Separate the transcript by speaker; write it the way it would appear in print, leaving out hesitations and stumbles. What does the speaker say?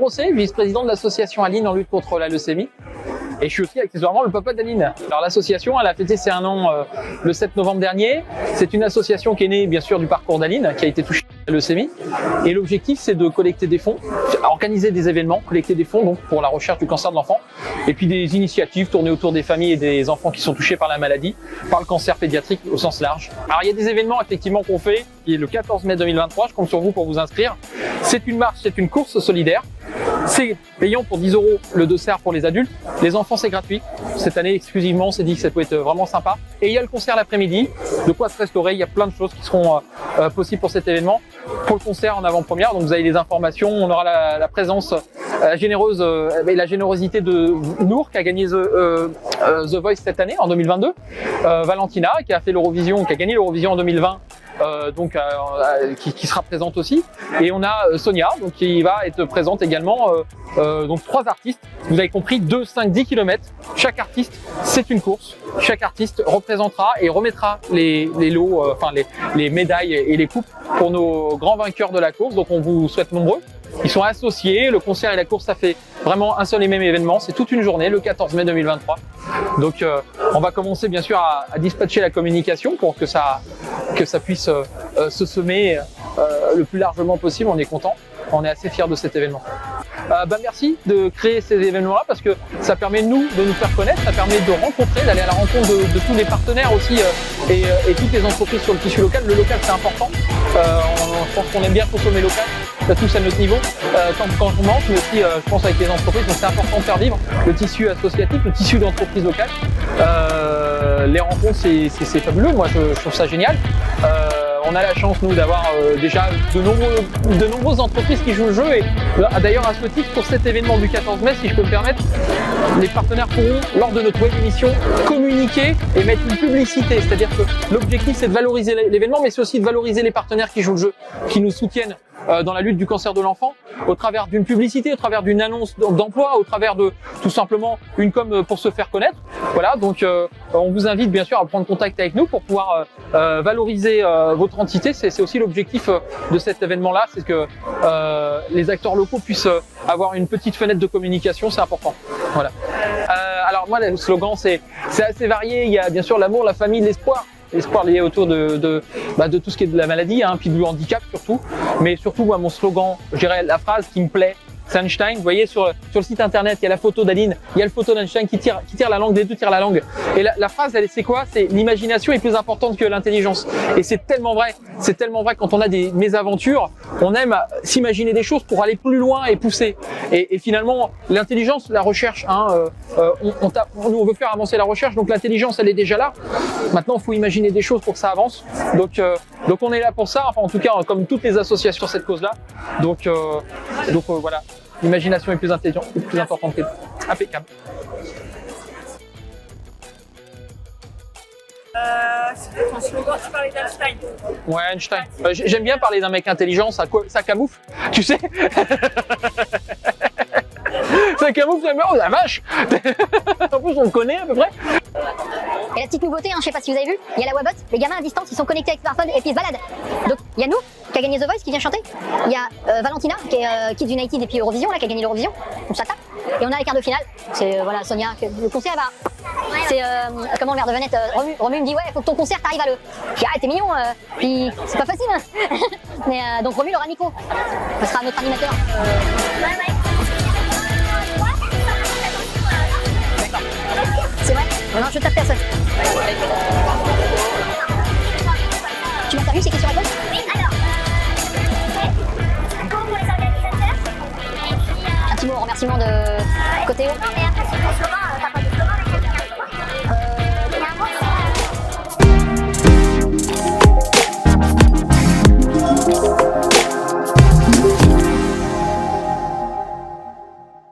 Speaker 1: Grosset, vice-président de l'association Aline en lutte contre la leucémie. Et je suis aussi accessoirement le papa d'Aline. Alors l'association, elle a fêté ses 1 an le 7 novembre dernier. C'est une association qui est née bien sûr du parcours d'Aline, qui a été touchée par la leucémie. Et l'objectif, c'est de collecter des fonds, organiser des événements, collecter des fonds donc pour la recherche du cancer de l'enfant. Et puis des initiatives tournées autour des familles et des enfants qui sont touchés par la maladie, par le cancer pédiatrique au sens large. Alors il y a des événements effectivement qu'on fait, qui est le 14 mai 2023, je compte sur vous pour vous inscrire. C'est une marche, c'est une course solidaire. C'est payant pour 10 € le dossard pour les adultes. Les enfants, c'est gratuit. Cette année, exclusivement, on s'est dit que ça peut être vraiment sympa. Et il y a le concert l'après-midi. De quoi se restaurer. Il y a plein de choses qui seront possibles pour cet événement. Pour le concert en avant-première, donc vous avez les informations. On aura la présence généreuse et la générosité de Nour qui a gagné The Voice cette année, en 2022. Valentina qui a fait l'Eurovision, qui a gagné l'Eurovision en 2020. Qui sera présente aussi, et on a Sonia donc qui va être présente également, donc 3 artistes, vous avez compris, 2, 5, 10 km, chaque artiste c'est une course, chaque artiste représentera et remettra les lots, les médailles et les coupes pour nos grands vainqueurs de la course, donc on vous souhaite nombreux. Ils sont associés, le concert et la course ça fait vraiment un seul et même événement, c'est toute une journée le 14 mai 2023. Donc on va commencer bien sûr à dispatcher la communication pour que ça puisse se semer le plus largement possible. On est content, on est assez fiers de cet événement. Merci de créer ces événements-là parce que ça permet de nous faire connaître, ça permet de rencontrer, d'aller à la rencontre de tous les partenaires aussi et toutes les entreprises sur le tissu local. Le local c'est important, je pense qu'on aime bien consommer local, ça touche à notre niveau quand on mange, mais aussi je pense avec les entreprises, donc c'est important de faire vivre le tissu associatif, le tissu d'entreprise locale. Les rencontres c'est fabuleux, moi je trouve ça génial. On a la chance nous d'avoir déjà de nombreuses entreprises qui jouent le jeu et d'ailleurs à ce titre pour cet événement du 14 mai, si je peux me permettre, les partenaires pourront lors de notre web émission communiquer et mettre une publicité, c'est-à-dire que l'objectif c'est de valoriser l'événement mais c'est aussi de valoriser les partenaires qui jouent le jeu, qui nous soutiennent dans la lutte du cancer de l'enfant, au travers d'une publicité, au travers d'une annonce d'emploi, au travers de tout simplement une com pour se faire connaître. Voilà, donc on vous invite bien sûr à prendre contact avec nous pour pouvoir valoriser votre entité. C'est aussi l'objectif de cet événement-là, c'est que les acteurs locaux puissent avoir une petite fenêtre de communication, c'est important. Voilà. Alors moi, le slogan c'est assez varié. Il y a bien sûr l'amour, la famille, l'espoir. L'espoir lié autour de tout ce qui est de la maladie, puis du handicap surtout. Mais surtout, moi, mon slogan, je dirais la phrase qui me plaît, c'est Einstein. Vous voyez, sur le site internet, il y a la photo d'Aline, il y a le photo d'Einstein qui tire la langue, les deux tirent la langue. Et la phrase, c'est quoi? C'est l'imagination est plus importante que l'intelligence. Et c'est tellement vrai quand on a des mésaventures, on aime s'imaginer des choses pour aller plus loin et pousser. Et finalement, l'intelligence, la recherche, nous on veut faire avancer la recherche, donc l'intelligence, elle est déjà là. Maintenant, il faut imaginer des choses pour que ça avance. Donc on est là pour ça, enfin en tout cas, comme toutes les associations sur cette cause-là. Donc voilà. L'imagination est plus intelligente, plus importante que impeccable.
Speaker 2: Ton slogan, tu parlais d'Einstein.
Speaker 1: Ouais, Einstein. J'aime bien parler d'un mec intelligent, ça camoufle, tu sais. Ça camoufle, oh la vache. En plus, on le connaît à peu près.
Speaker 3: Et la petite nouveauté, je sais pas si vous avez vu, il y a la Wabot, les gamins à distance, ils sont connectés avec le smartphone et puis ils se baladent. Donc il y a nous, qui a gagné The Voice, qui vient chanter. Il y a Valentina, qui est Kids United et puis Eurovision, là, qui a gagné l'Eurovision. Donc ça tape. Et on a les quarts de finale. C'est voilà, Sonia, le concert va. C'est comment le maire de Venette, Romu me dit ouais, faut que ton concert t'arrives à le. Je dis ah, t'es mignon, puis c'est pas facile. Hein. Mais donc Romu aura Nico. Ce sera notre animateur. C'est vrai? Non, je tape personne. Tu m'interviews, c'est question-réponse?
Speaker 2: Oui, alors. Pour les organisateurs.
Speaker 3: Un petit mot en remerciement de Côté.